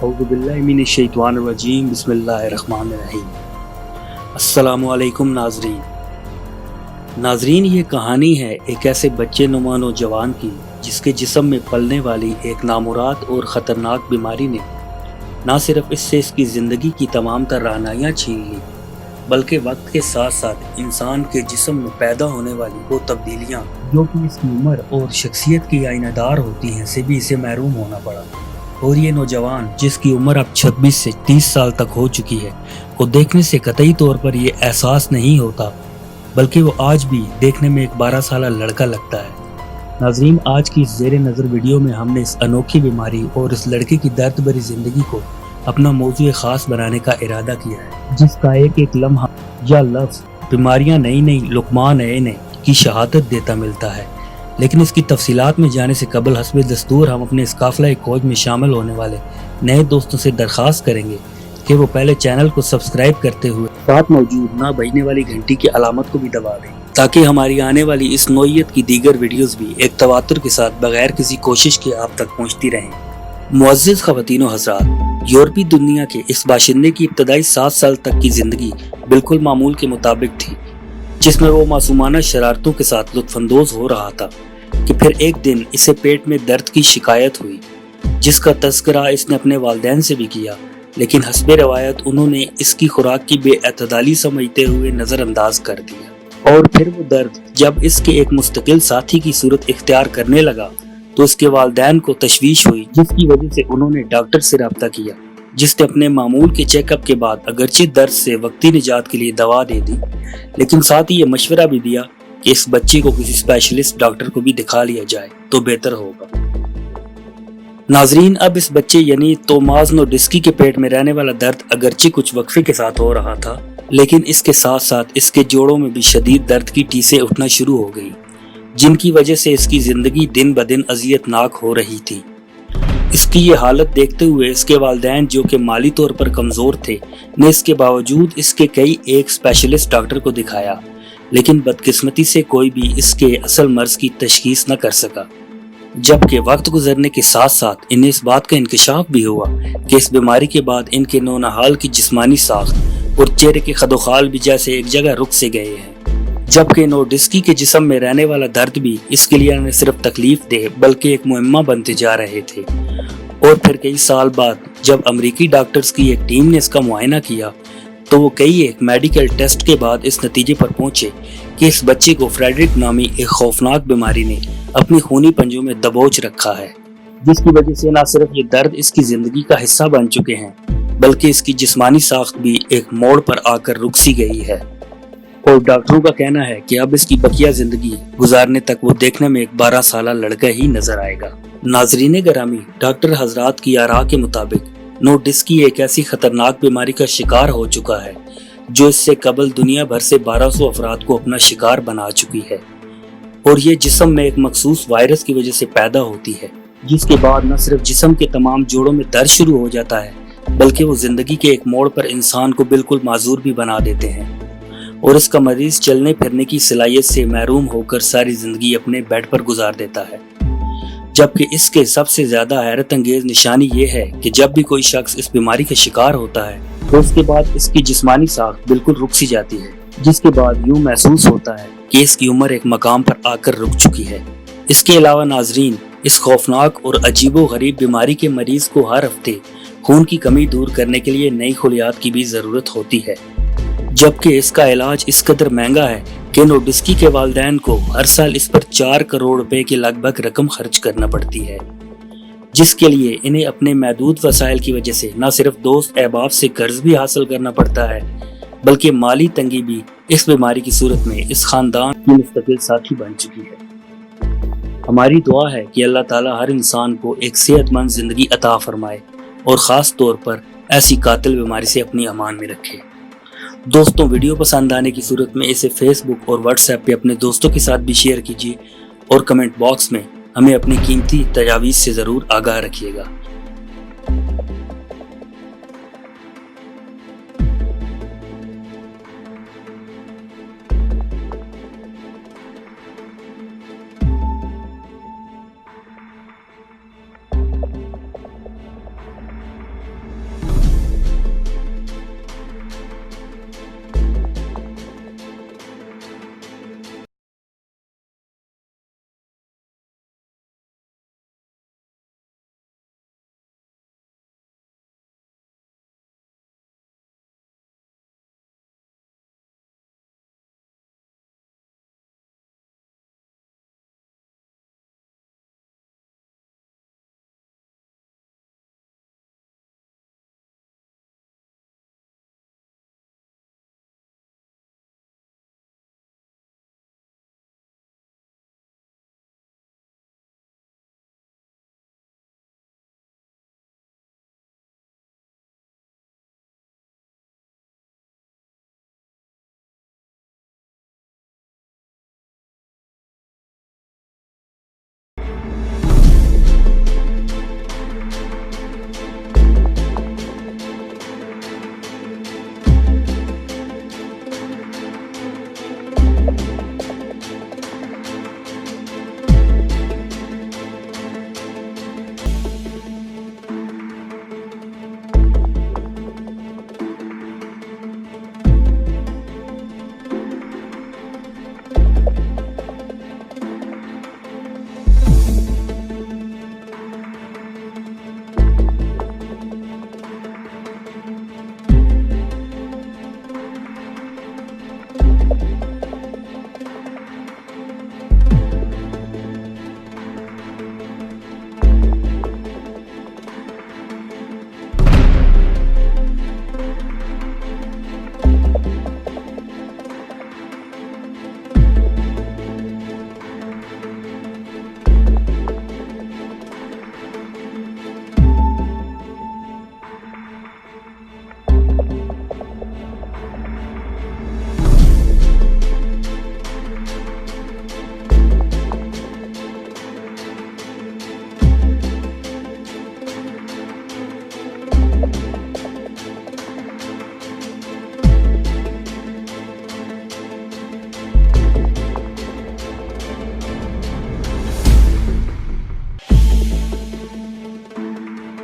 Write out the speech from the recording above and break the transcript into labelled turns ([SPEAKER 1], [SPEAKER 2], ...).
[SPEAKER 1] अऊज़ु बिल्लाहि मिनश्शैतानिर्रजीम बिस्मिल्लाहिर्रहमानिर्रहीम। अस्सलामु अलैकुम नाज़रीन, ये कहानी है एक ऐसे बच्चे नुमा नौजवान की जिसके जिस्म में पलने वाली एक नामुराद और ख़तरनाक बीमारी ने न सिर्फ इससे इसकी ज़िंदगी की तमाम तरानाइयाँ छीन ली, बल्कि वक्त के साथ साथ इंसान के जिस्म में पैदा होने वाली वो तब्दीलियाँ जो कि इसकी उम्र और शख्सियत की आइनादार होती हैं से भी इसे महरूम होना पड़ा। और ये नौजवान जिसकी उम्र अब 26 से 30 साल तक हो चुकी है, को देखने से कतई तौर पर ये एहसास नहीं होता, बल्कि वो आज भी देखने में एक 12 साल लड़का लगता है। नाज़रीन, आज की इस ज़ेरे नज़र वीडियो में हमने इस अनोखी बीमारी और इस लड़के की दर्द भरी ज़िंदगी को अपना मौजू ख़ास बनाने का इरादा किया है, जिसका एक एक लम्हा या लफ्ज़ बीमारियाँ नई नई लुकमान नए की शहादत देता मिलता है। लेकिन इसकी तफसीलात में जाने से कबल हस्बे दस्तूर हम अपने इस काफ़िला खोज में शामिल होने वाले नए दोस्तों से दरख्वास्त करेंगे कि वो पहले चैनल को सब्सक्राइब करते हुए साथ मौजूद ना बजने वाली घंटी की अलामत को भी दबा दें, ताकि हमारी आने वाली इस नौइयत की दीगर वीडियोस भी एक तवातुर के साथ बगैर किसी कोशिश के आप तक पहुँचती रहें। मुअज़्ज़िज़ ख़वातीन व हज़रात, यूरोपी दुनिया के इस बाशिंदे की इब्तदाई 7 साल तक की ज़िंदगी बिल्कुल मामूल के मुताबिक थी, जिसमें वो मासूमाना शरारतों के साथ लुत्फ़अंदोज़ हो रहा था कि फिर एक दिन इसे पेट में दर्द की शिकायत हुई, जिसका तज़किरा इसने अपने वालिदैन से भी किया, लेकिन हस्बे रवायत उन्होंने इसकी खुराक की बेअतदाली समझते हुए नज़रअंदाज कर दिया। और फिर वो दर्द जब इसके एक मुस्तकिल साथी की सूरत इख्तियार करने लगा तो इसके वालिदैन को तशवीश हुई, जिसकी वजह से उन्होंने डॉक्टर से रब्ता किया, जिसने अपने मामूल के चेकअप के बाद अगरचे दर्द से वक्ती निजात के लिए दवा दे दी, लेकिन साथ ही ये मशवरा भी दिया कि इस बच्चे को किसी स्पेशलिस्ट डॉक्टर को भी दिखा लिया जाए तो बेहतर होगा। नाजरीन, अब इस बच्चे यानी तोमास नोडिस्की के पेट में रहने वाला दर्द अगरचे कुछ वक्फे के साथ हो रहा था, लेकिन इसके साथ साथ इसके जोड़ों में भी शदीद दर्द की टीसें उठना शुरू हो गई, जिनकी वजह से इसकी जिंदगी दिन ब दिन अजियतनाक हो रही थी। इसकी ये हालत देखते हुए इसके वालिदैन, जो कि माली तौर पर कमजोर थे, ने इसके बावजूद इसके कई एक स्पेशलिस्ट डॉक्टर को दिखाया, लेकिन बदकिस्मती से कोई भी इसके असल मर्ज की तशखीस न कर सका। जबकि वक्त गुजरने के साथ साथ इन्हें इस बात का इंकशाफ भी हुआ कि इस बीमारी के बाद इनके नौनहाल की जिस्मानी साख्त और चेहरे के खदोखाल भी जैसे एक जगह रुक से गए हैं, जबकि नोडिस्की के जिस्म में रहने वाला दर्द भी इसके लिए न सिर्फ तकलीफ दे बल्कि एक मुहिम्मा बनते जा रहे थे। और फिर कई साल बाद जब अमरीकी डॉक्टर्स की एक टीम ने इसका मुआयना किया तो वो कई एक मेडिकल टेस्ट के बाद इस नतीजे पर पहुंचे कि इस बच्चे को फ्रेडरिक नामी एक खौफनाक बीमारी ने अपनी खूनी पंजों में दबोच रखा है, जिसकी वजह से न सिर्फ ये दर्द इसकी जिंदगी का हिस्सा बन चुके हैं, बल्कि इसकी जिस्मानी साख्त भी एक मोड़ पर आकर रुक सी गई है। और डॉक्टरों का कहना है कि अब इसकी बकिया जिंदगी गुजारने तक वो देखने में एक 12 साल लड़का ही नजर आएगा। नाजरीन गरामी, डॉक्टर हजरात की आरा के मुताबिक नोडिस्की एक ऐसी खतरनाक बीमारी का शिकार हो चुका है जो इससे कबल दुनिया भर से 1200 अफराद को अपना शिकार बना चुकी है। और ये जिस्म में एक मखसूस वायरस की वजह से पैदा होती है, जिसके बाद न सिर्फ जिस्म के तमाम जोड़ों में दर्द शुरू हो जाता है, बल्कि वो जिंदगी के एक मोड़ पर इंसान को बिल्कुल माजूर भी बना देते हैं और इसका मरीज चलने फिरने की सलाहियत से महरूम होकर सारी जिंदगी अपने बेड पर गुजार देता है। जबकि इसके सबसे ज्यादा हैरत अंगेज निशानी ये है कि जब भी कोई शख्स इस बीमारी का शिकार होता है तो उसके बाद इसकी जिस्मानी साख्त बिल्कुल रुक सी जाती है, जिसके बाद यूं महसूस होता है कि इसकी उम्र एक मकाम पर आकर रुक चुकी है। इसके अलावा नाजरीन, इस खौफनाक और अजीबो गरीब बीमारी के मरीज को हर हफ्ते खून की कमी दूर करने के लिए नई खुलियात की भी जरूरत होती है, जबकि इसका इलाज इस कदर महंगा है कि नोडिस्की के वालिदैन को हर साल इस पर 4 करोड़ रुपए की लगभग रकम खर्च करना पड़ती है, जिसके लिए इन्हें अपने महदूद वसाइल की वजह से न सिर्फ दोस्त अहबाब से कर्ज भी हासिल करना पड़ता है, बल्कि माली तंगी भी इस बीमारी की सूरत में इस खानदान की मुस्तकिल साथी बन चुकी है। हमारी दुआ है कि अल्लाह ताला हर इंसान को एक सेहतमंद जिंदगी अता फरमाए और ख़ास तौर पर ऐसी कातिल बीमारी से अपनी अमान में रखे। दोस्तों, वीडियो पसंद आने की सूरत में इसे फेसबुक और व्हाट्सएप पे अपने दोस्तों के साथ भी शेयर कीजिए और कमेंट बॉक्स में हमें अपनी कीमती तजावीज़ से ज़रूर आगाह रखिएगा।